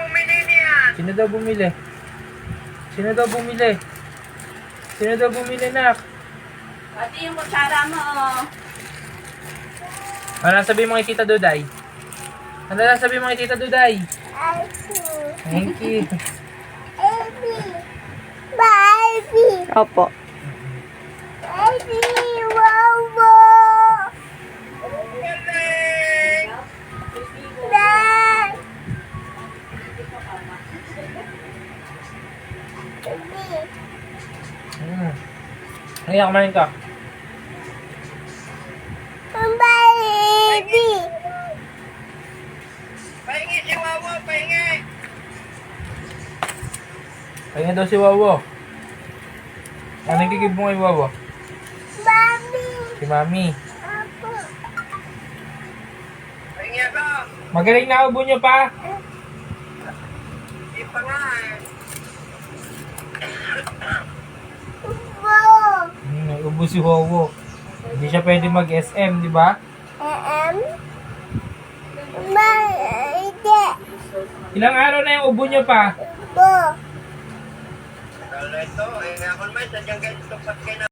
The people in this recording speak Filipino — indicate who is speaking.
Speaker 1: bumili niyan?
Speaker 2: Sino daw bumili? Sino daw bumili? Sino daw bumili, nak?
Speaker 3: Pati yung kutsara mo, oh.
Speaker 2: Ano sabihin mo kay Tita Duday? Ano sabihin mo kay Tita Duday? Thank you.
Speaker 4: Opo.
Speaker 1: Galing!
Speaker 2: Ngayon, kumain ka.
Speaker 1: Pahingi si Wawa, pahingi!
Speaker 2: Kaya daw si Wawa. Anong kikib mo kay Wawa? Si Mami.
Speaker 1: Pahingi ako!
Speaker 2: Magaling na ubo nyo pa.
Speaker 1: Di pa nga eh.
Speaker 2: Ubo si Wawa. Hindi siya pwede mag-SM, di ba? Ilang araw na yung ubo nyo pa?
Speaker 1: Kala ito, eh ako naman, sadyang ganito pat kayo na